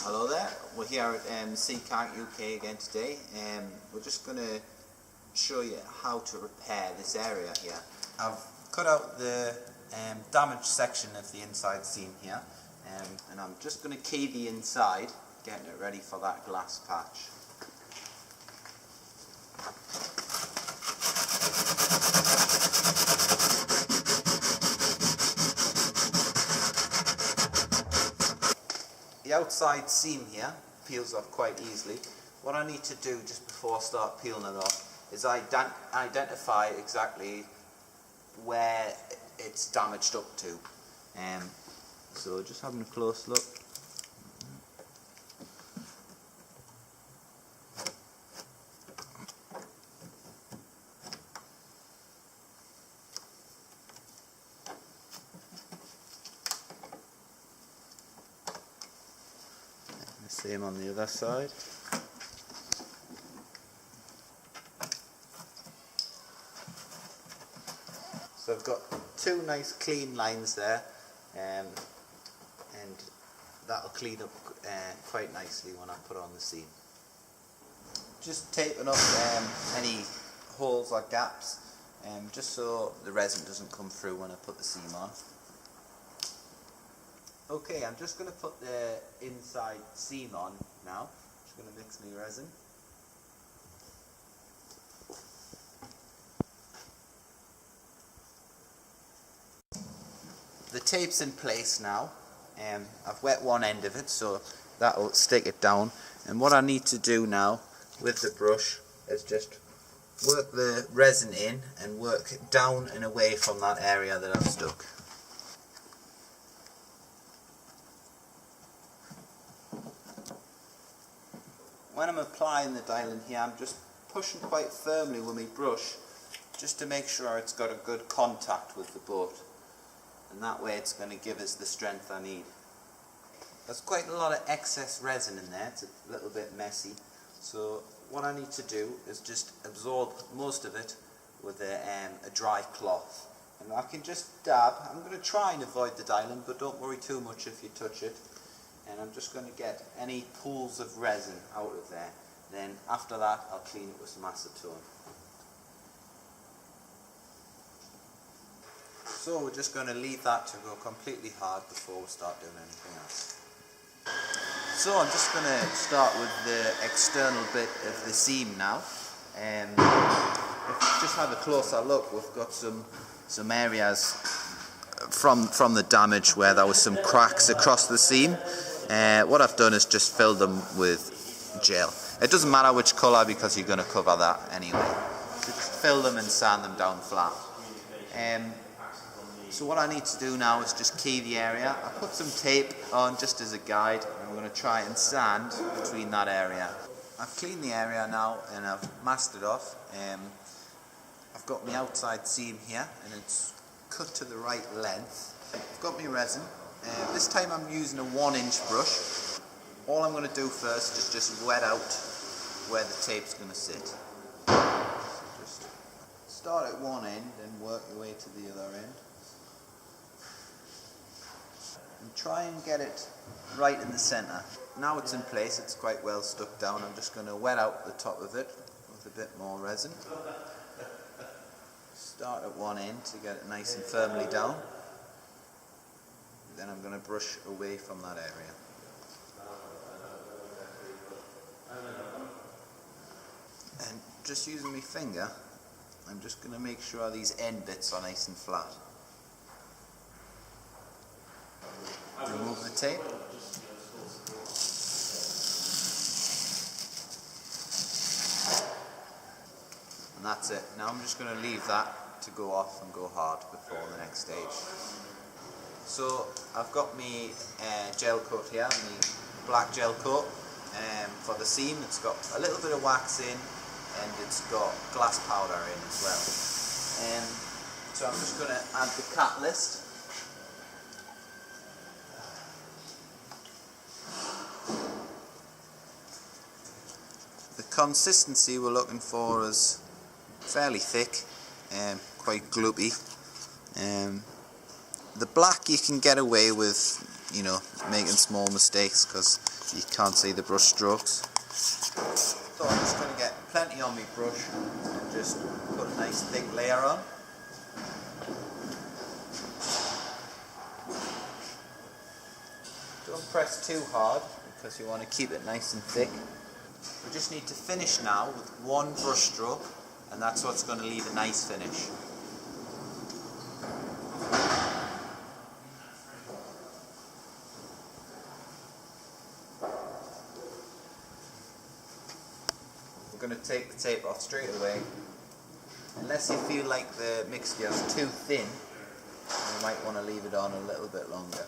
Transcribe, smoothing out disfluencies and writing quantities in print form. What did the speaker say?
Hello there, we're here at Sea Kayaking UK again today. We're just going to show you how to repair this area here. I've cut out the damaged section of the inside seam here, and I'm just going to key the inside, getting it ready for that glass patch. The outside seam here peels off quite easily. What I need to do just before I start peeling it off is identify exactly where it's damaged up to. So just having a close look. Same on the other side. So I've got two nice clean lines there, and that'll clean up quite nicely when I put on the seam. Just taping up any holes or gaps, just so the resin doesn't come through when I put the seam on. Okay, I'm just going to put the inside seam on now. Just going to mix my resin. The tape's in place now. I've wet one end of it, so that'll stick it down. And what I need to do now with the brush is just work the resin in and work it down and away from that area that I've stuck. When I'm applying the dialing here, I'm just pushing quite firmly with my brush just to make sure it's got a good contact with the boat, and that way it's going to give us the strength I need. There's quite a lot of excess resin in there, it's a little bit messy, so what I need to do is just absorb most of it with a dry cloth. And I can just dab. I'm going to try and avoid the dialing, but don't worry too much if you touch it. And I'm just going to get any pools of resin out of there. Then after that I'll clean it with some acetone. So we're just going to leave that to go completely hard before we start doing anything else. So I'm just going to start with the external bit of the seam now. If you just have a closer look, we've got some areas from the damage where there was some cracks across the seam. What I've done is just fill them with gel. It doesn't matter which colour because you're going to cover that anyway. So just fill them and sand them down flat. So what I need to do now is just key the area. I put some tape on just as a guide, and I'm going to try and sand between that area. I've cleaned the area now and I've masked it off. I've got my outside seam here and it's cut to the right length. I've got my resin. This time I'm using a 1-inch brush. All I'm going to do first is just wet out where the tape's going to sit. So just start at one end and work your way to the other end. And try and get it right in the centre. Now it's in place, it's quite well stuck down. I'm just going to wet out the top of it with a bit more resin. Start at one end to get it nice and firmly down. Then I'm going to brush away from that area. And just using my finger, I'm just going to make sure these end bits are nice and flat. Remove the tape. And that's it. Now I'm just going to leave that to go off and go hard before the next stage. So I've got my gel coat here, my black gel coat for the seam. It's got a little bit of wax in and it's got glass powder in as well. So I'm just going to add the catalyst. The consistency we're looking for is fairly thick, quite gloopy. The black you can get away with you know, making small mistakes because you can't see the brush strokes. So I'm just going to get plenty on my brush and just put a nice thick layer on. Don't press too hard because you want to keep it nice and thick. We just need to finish now with one brush stroke, and that's what's going to leave a nice finish. We're going to take the tape off straight away. Unless you feel like the mixture is too thin, you might want to leave it on a little bit longer.